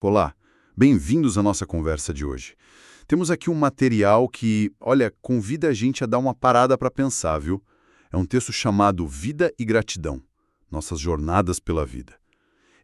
Olá, bem-vindos à nossa conversa de hoje. Temos aqui um material que, olha, convida a gente a dar uma parada para pensar, viu? É um texto chamado Vida e Gratidão, Nossas Jornadas pela Vida.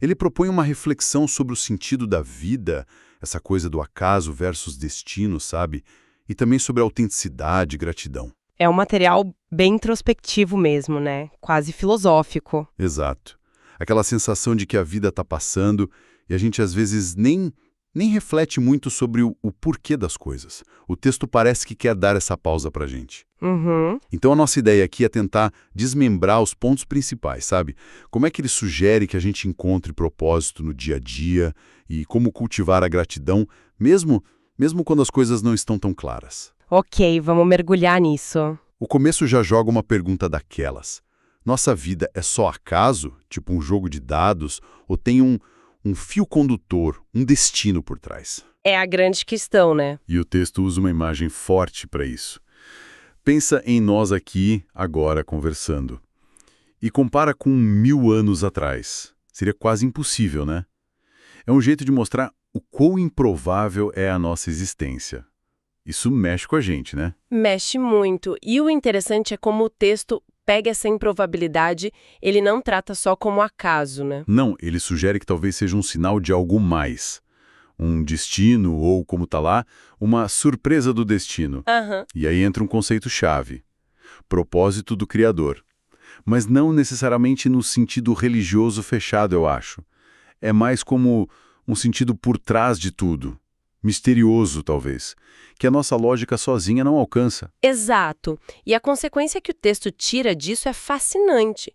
Ele propõe uma reflexão sobre o sentido da vida, essa coisa do acaso versus destino, sabe? E também sobre a autenticidade e gratidão. É um material bem introspectivo mesmo, né? Quase filosófico. Exato. Aquela sensação de que a vida está passando e a gente às vezes nem reflete muito sobre o porquê das coisas. O texto parece que quer dar essa pausa pra gente. Uhum. Então a nossa ideia aqui é tentar desmembrar os pontos principais, sabe? Como é que ele sugere que a gente encontre propósito no dia a dia e como cultivar a gratidão, mesmo quando as coisas não estão tão claras. Ok, vamos mergulhar nisso. O começo já joga uma pergunta daquelas. Nossa vida é só acaso, tipo um jogo de dados, ou tem um fio condutor, um destino por trás? É a grande questão, né? E o texto usa uma imagem forte para isso. Pensa em nós aqui, agora, conversando. E compara com 1000 anos atrás. Seria quase impossível, né? É um jeito de mostrar o quão improvável é a nossa existência. Isso mexe com a gente, né? Mexe muito. E o interessante é como o texto pega essa improbabilidade, ele não trata só como acaso, né? Não, ele sugere que talvez seja um sinal de algo mais. Um destino, ou, como tá lá, uma surpresa do destino. Aham. E aí entra um conceito-chave. Propósito do Criador. Mas não necessariamente no sentido religioso fechado, eu acho. É mais como um sentido por trás de tudo. Misterioso, talvez. Que a nossa lógica sozinha não alcança. Exato. E a consequência que o texto tira disso é fascinante.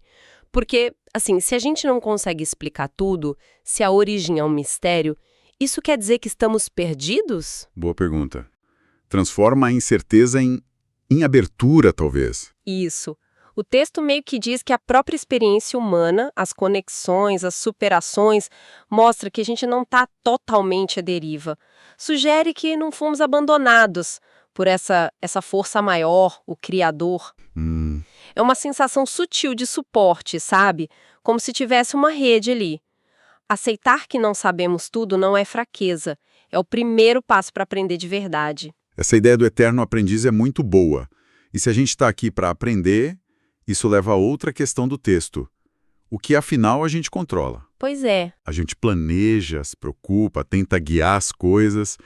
Porque, assim, se a gente não consegue explicar tudo, se a origem é um mistério, isso quer dizer que estamos perdidos? Boa pergunta. Transforma a incerteza em abertura, talvez. Isso. O texto meio que diz que a própria experiência humana, as conexões, as superações, mostra que a gente não está totalmente à deriva. Sugere que não fomos abandonados por essa força maior, o Criador. É uma sensação sutil de suporte, sabe? Como se tivesse uma rede ali. Aceitar que não sabemos tudo não é fraqueza. É o primeiro passo para aprender de verdade. Essa ideia do eterno aprendiz é muito boa. E se a gente está aqui para aprender, isso leva a outra questão do texto. O que, afinal, a gente controla. Pois é. A gente planeja, se preocupa, tenta guiar as coisas,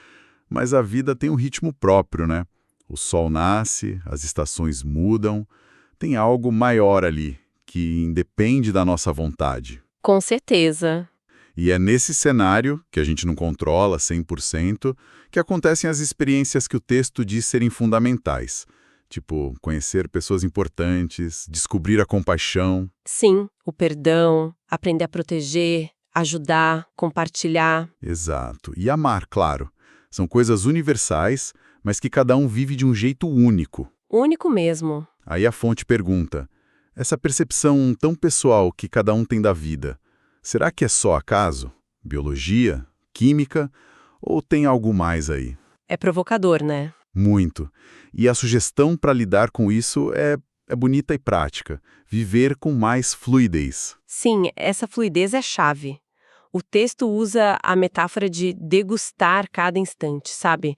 mas a vida tem um ritmo próprio, né? O sol nasce, as estações mudam, tem algo maior ali, que independe da nossa vontade. Com certeza. E é nesse cenário, que a gente não controla 100%, que acontecem as experiências que o texto diz serem fundamentais. Tipo, conhecer pessoas importantes, descobrir a compaixão. Sim, o perdão, aprender a proteger, ajudar, compartilhar. Exato. E amar, claro. São coisas universais, mas que cada um vive de um jeito único. Único mesmo. Aí a fonte pergunta, essa percepção tão pessoal que cada um tem da vida, será que é só acaso? Biologia? Química? Ou tem algo mais aí? É provocador, né? Muito. E a sugestão para lidar com isso é bonita e prática. Viver com mais fluidez. Sim, essa fluidez é chave. O texto usa a metáfora de degustar cada instante, sabe?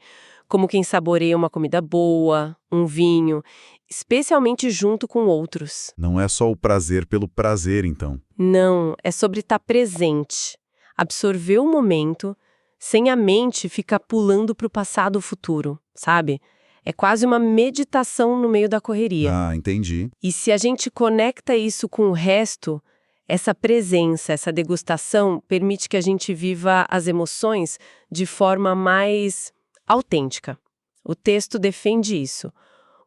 Como quem saboreia uma comida boa, um vinho, especialmente junto com outros. Não é só o prazer pelo prazer, então. Não, é sobre estar presente, absorver o momento, sem a mente ficar pulando para o passado ou futuro, sabe? É quase uma meditação no meio da correria. Ah, entendi. E se a gente conecta isso com o resto, essa presença, essa degustação permite que a gente viva as emoções de forma mais autêntica. O texto defende isso.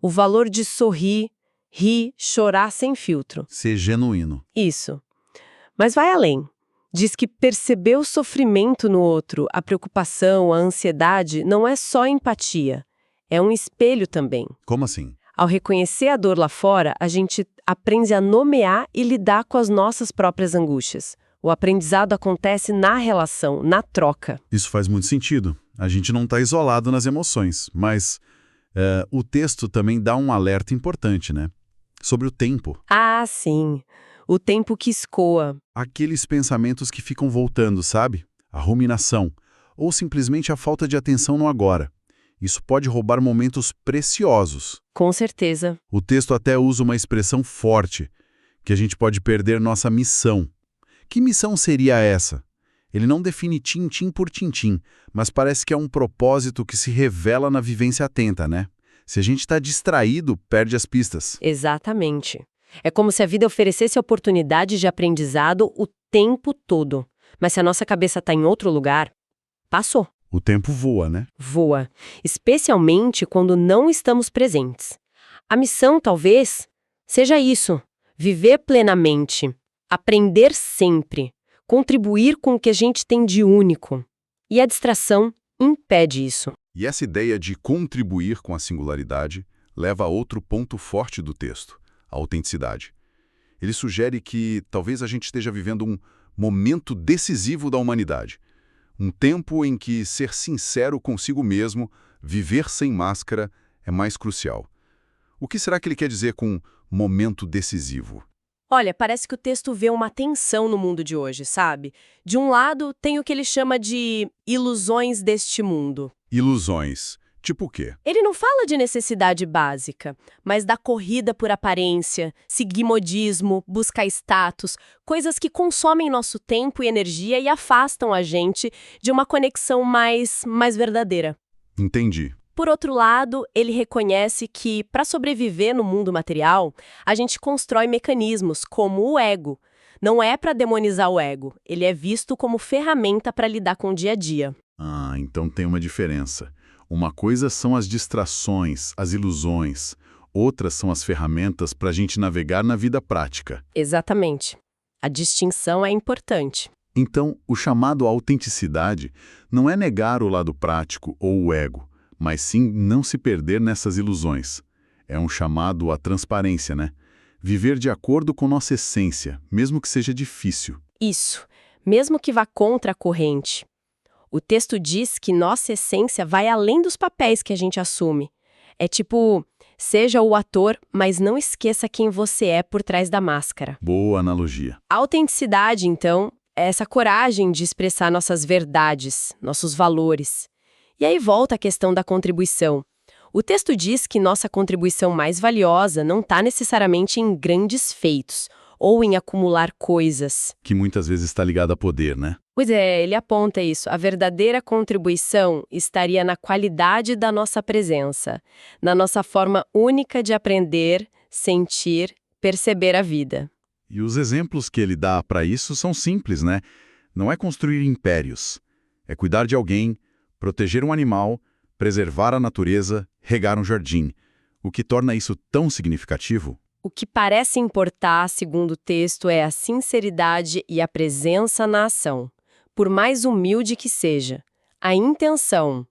O valor de sorrir, rir, chorar sem filtro. Ser genuíno. Isso. Mas vai além. Diz que perceber o sofrimento no outro, a preocupação, a ansiedade, não é só empatia. É um espelho também. Como assim? Ao reconhecer a dor lá fora, a gente aprende a nomear e lidar com as nossas próprias angústias. O aprendizado acontece na relação, na troca. Isso faz muito sentido. A gente não está isolado nas emoções, mas o texto também dá um alerta importante, né? Sobre o tempo. Ah, sim. O tempo que escoa. Aqueles pensamentos que ficam voltando, sabe? a ruminação, ou simplesmente a falta de atenção no agora. Isso pode roubar momentos preciosos. Com certeza. O texto até usa uma expressão forte, que a gente pode perder nossa missão. Que missão seria essa? Ele não define tintim por tintim, mas parece que é um propósito que se revela na vivência atenta, né? Se a gente está distraído, perde as pistas. Exatamente. É como se a vida oferecesse oportunidades de aprendizado o tempo todo. Mas se a nossa cabeça está em outro lugar, passou. O tempo voa, né? Voa, especialmente quando não estamos presentes. A missão, talvez, seja isso: viver plenamente, aprender sempre, contribuir com o que a gente tem de único. E a distração impede isso. E essa ideia de contribuir com a singularidade leva a outro ponto forte do texto, a autenticidade. Ele sugere que talvez a gente esteja vivendo um momento decisivo da humanidade. Um tempo em que ser sincero consigo mesmo, viver sem máscara, é mais crucial. O que será que ele quer dizer com momento decisivo? Olha, parece que o texto vê uma tensão no mundo de hoje, sabe? De um lado, tem o que ele chama de ilusões deste mundo. Ilusões. Tipo o quê? Ele não fala de necessidade básica, mas da corrida por aparência, seguir modismo, buscar status, coisas que consomem nosso tempo e energia e afastam a gente de uma conexão mais verdadeira. Entendi. Por outro lado, ele reconhece que, para sobreviver no mundo material, a gente constrói mecanismos como o ego. Não é para demonizar o ego, ele é visto como ferramenta para lidar com o dia a dia. Ah, então tem uma diferença. Uma coisa são as distrações, as ilusões. Outras são as ferramentas para a gente navegar na vida prática. Exatamente. A distinção é importante. Então, o chamado autenticidade não é negar o lado prático ou o ego, mas sim não se perder nessas ilusões. É um chamado à transparência, né? Viver de acordo com nossa essência, mesmo que seja difícil. Isso, mesmo que vá contra a corrente. O texto diz que nossa essência vai além dos papéis que a gente assume. É tipo, seja o ator, mas não esqueça quem você é por trás da máscara. Boa analogia. A autenticidade, então, é essa coragem de expressar nossas verdades, nossos valores. E aí volta a questão da contribuição. O texto diz que nossa contribuição mais valiosa não está necessariamente em grandes feitos ou em acumular coisas. Que muitas vezes está ligado a poder, né? Pois é, ele aponta isso. A verdadeira contribuição estaria na qualidade da nossa presença, na nossa forma única de aprender, sentir, perceber a vida. E os exemplos que ele dá para isso são simples, né? Não é construir impérios. É cuidar de alguém, proteger um animal, preservar a natureza, regar um jardim. O que torna isso tão significativo? O que parece importar, segundo o texto, é a sinceridade e a presença na ação. Por mais humilde que seja, a intenção.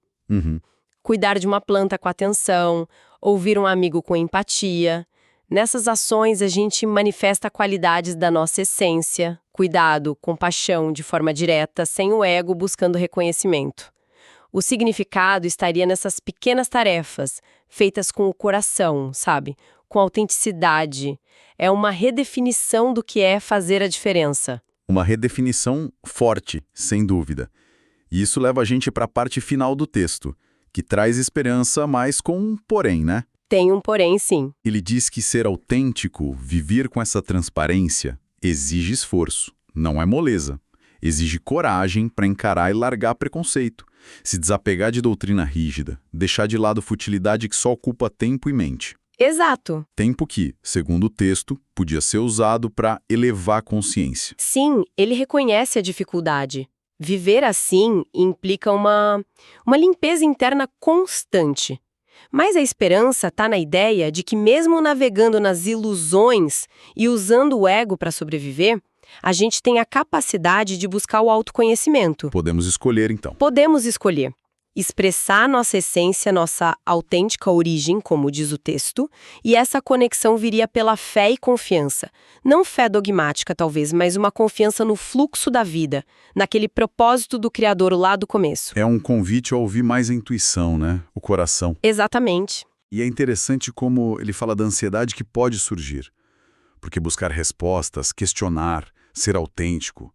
Cuidar de uma planta com atenção, ouvir um amigo com empatia. Nessas ações, a gente manifesta qualidades da nossa essência, cuidado, compaixão de forma direta, sem o ego buscando reconhecimento. O significado estaria nessas pequenas tarefas, feitas com o coração, sabe? Com autenticidade. É uma redefinição do que é fazer a diferença. Uma redefinição forte, sem dúvida. E isso leva a gente para a parte final do texto, que traz esperança, mas com um porém, né? Tem um porém, sim. Ele diz que ser autêntico, viver com essa transparência, exige esforço, não é moleza. Exige coragem para encarar e largar preconceito, se desapegar de doutrina rígida, deixar de lado futilidade que só ocupa tempo e mente. Exato. Tempo que, segundo o texto, podia ser usado para elevar a consciência. Sim, ele reconhece a dificuldade. Viver assim implica uma limpeza interna constante. Mas a esperança está na ideia de que mesmo navegando nas ilusões e usando o ego para sobreviver, a gente tem a capacidade de buscar o autoconhecimento. Podemos escolher, então. Podemos escolher expressar nossa essência, nossa autêntica origem, como diz o texto, e essa conexão viria pela fé e confiança. Não fé dogmática, talvez, mas uma confiança no fluxo da vida, naquele propósito do Criador lá do começo. É um convite a ouvir mais a intuição, né? O coração. Exatamente. E é interessante como ele fala da ansiedade que pode surgir. Porque buscar respostas, questionar, ser autêntico,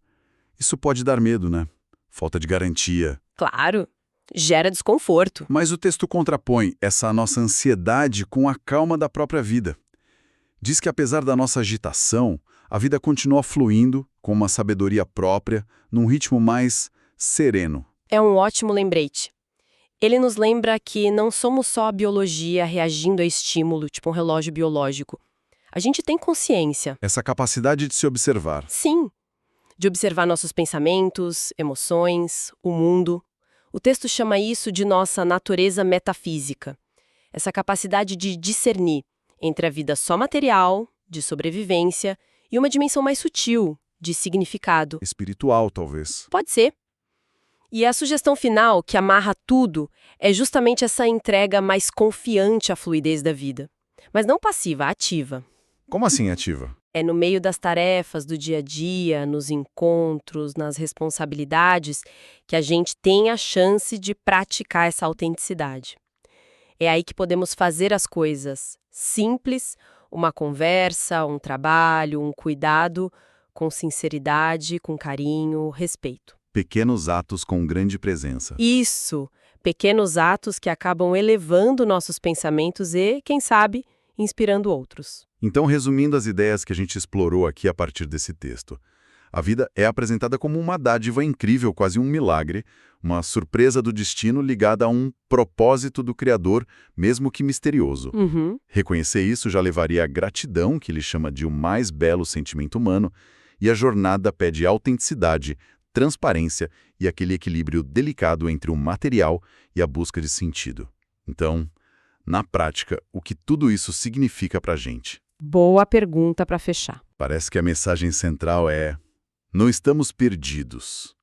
isso pode dar medo, né? falta de garantia. Claro, gera desconforto. Mas o texto contrapõe essa nossa ansiedade com a calma da própria vida. Diz que apesar da nossa agitação, a vida continua fluindo com uma sabedoria própria, num ritmo mais sereno. É um ótimo lembrete. Ele nos lembra que não somos só a biologia reagindo a estímulo, tipo um relógio biológico. A gente tem consciência. Essa capacidade de se observar. Sim, de observar nossos pensamentos, emoções, o mundo. O texto chama isso de nossa natureza metafísica. Essa capacidade de discernir entre a vida só material, de sobrevivência, e uma dimensão mais sutil, de significado. Espiritual, talvez. Pode ser. E a sugestão final, que amarra tudo, é justamente essa entrega mais confiante à fluidez da vida. Mas não passiva, ativa. Como assim ativa? É no meio das tarefas do dia a dia, nos encontros, nas responsabilidades, que a gente tem a chance de praticar essa autenticidade. É aí que podemos fazer as coisas simples, uma conversa, um trabalho, um cuidado, com sinceridade, com carinho, respeito. Pequenos atos com grande presença. Isso! Pequenos atos que acabam elevando nossos pensamentos e, quem sabe, inspirando outros. Então, resumindo as ideias que a gente explorou aqui a partir desse texto, a vida é apresentada como uma dádiva incrível, quase um milagre, uma surpresa do destino ligada a um propósito do Criador, mesmo que misterioso. Reconhecer isso já levaria à gratidão, que ele chama de o mais belo sentimento humano, e a jornada pede autenticidade, transparência e aquele equilíbrio delicado entre o material e a busca de sentido. Então, na prática, o que tudo isso significa para a gente? Boa pergunta para fechar. Parece que a mensagem central é: não estamos perdidos.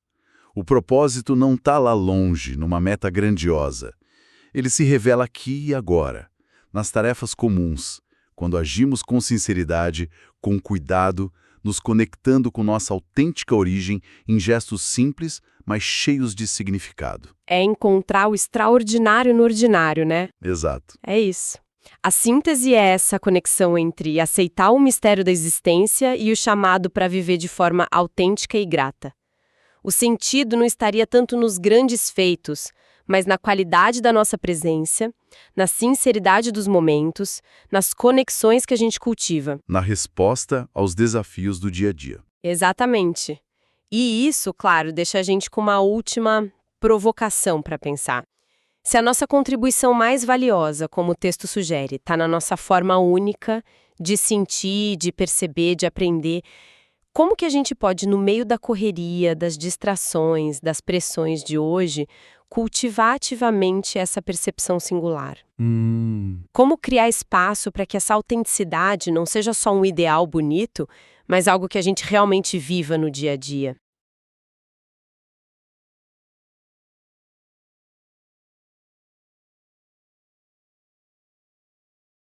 O propósito não está lá longe, numa meta grandiosa. Ele se revela aqui e agora, nas tarefas comuns, quando agimos com sinceridade, com cuidado, nos conectando com nossa autêntica origem em gestos simples, mas cheios de significado. É encontrar o extraordinário no ordinário, né? Exato. É isso. A síntese é essa conexão entre aceitar o mistério da existência e o chamado para viver de forma autêntica e grata. O sentido não estaria tanto nos grandes feitos, mas na qualidade da nossa presença, na sinceridade dos momentos, nas conexões que a gente cultiva. Na resposta aos desafios do dia a dia. Exatamente. E isso, claro, deixa a gente com uma última provocação para pensar. Se a nossa contribuição mais valiosa, como o texto sugere, está na nossa forma única de sentir, de perceber, de aprender, como que a gente pode, no meio da correria, das distrações, das pressões de hoje, cultivar ativamente essa percepção singular? Como criar espaço para que essa autenticidade não seja só um ideal bonito, mas algo que a gente realmente viva no dia a dia?